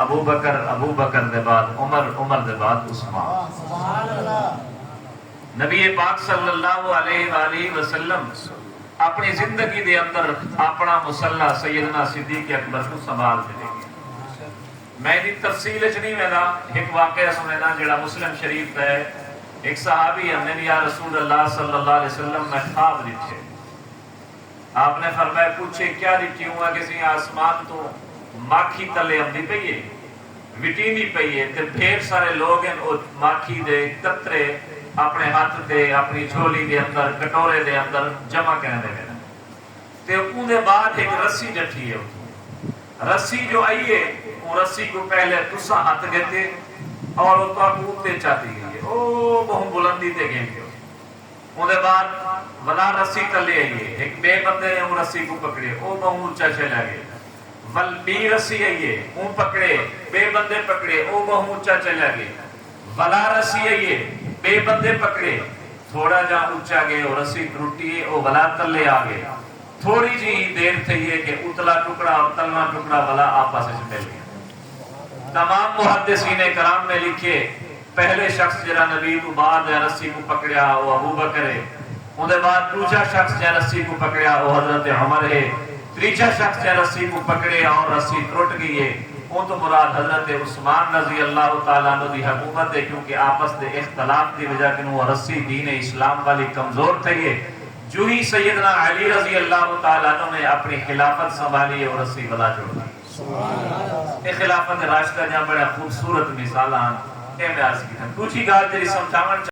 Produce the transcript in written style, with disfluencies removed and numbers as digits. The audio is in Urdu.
ابو بکر دے بعد عمر دے بعد عثمان. نبی پاک صلی اللہ علیہ وآلہ وسلم اپنی زندگی دے اندر اپنا مصلح سیدنا صدیق اکبر کو سنبھال دے گے. میں دی تفصیل اچ نہیں وینا، ایک واقعہ سنینا جڑا مسلم شریف ہے. ایک صحابی ہم نے یا رسول اللہ صلی اللہ علیہ وسلم میں خواب دیکھے. آپ نے فرمایا پوچھے کیا دیکھی ہوا؟ کسی آسمان تو ماکھی تلے آندی پئی ہے، وٹینی پئی ہے تے ڈھیر سارے لوگ ہیں او ماکھی دے قطرے اپنے ہاتھ دے اپنی جھولی دے اندر کٹورے دے اندر جمع کرنے دے تے اون دے بعد ایک رسی ڈٹھی ہے. رسی جو آئی ہے وہ رسی کو پہلے تسا ہاتھ گئے اور وہ تو اپنے چاہتی گئی ہے او بہت بلندی تے گئے گئے. اون دے بعد ولا رسی تلے آئی ہے، ایک بے بندے نے وہ رسی کو پکڑے او بہت اونچا چلا گئے. ول بی رسی آئیے اون پکڑے بے بندے پکڑے او بہت اونچا چلا گئے. ولا رسی آئیے بے بندے پکڑے تھوڑا جا اونچا گئے اور رسی ٹوٹی او ولا تلے آ گئے. تھوڑی جی دیر تھی ہے کہ اتلا ٹکڑا اور تلنا ٹکڑا ولا آپس میں مل گیا. تمام محدثین کرام نے لکھے پہلے شخص جرا نبی تو بعد رسی کو پکڑیا وہ ابو بکر ہے. ان دے بعد دوسرا شخص جرا رسی کو پکڑیا وہ حضرت عمر ہے. تیسرا شخص جرا رسی کو پکڑے اور رسی ٹوٹ گئی ہے وہ تو مراد حضرت عثمان رضی اللہ تعالیٰ عنہ دی حکومت ہے، کیونکہ آپس دے اختلاف کی وجہ کہ وہ رسی دین اسلام والی کمزور تھی ہے. جو ہی سیدنا علی رضی اللہ تعالیٰ عنہ نے اپنی خلافت سنبھالی اور رسی بلا جوڑ دی. یہ خلافت راشدہ جہاں بڑا خوبصورت مثالان اے میں عرض کی تھا. دوسری گال تیری سمجھاون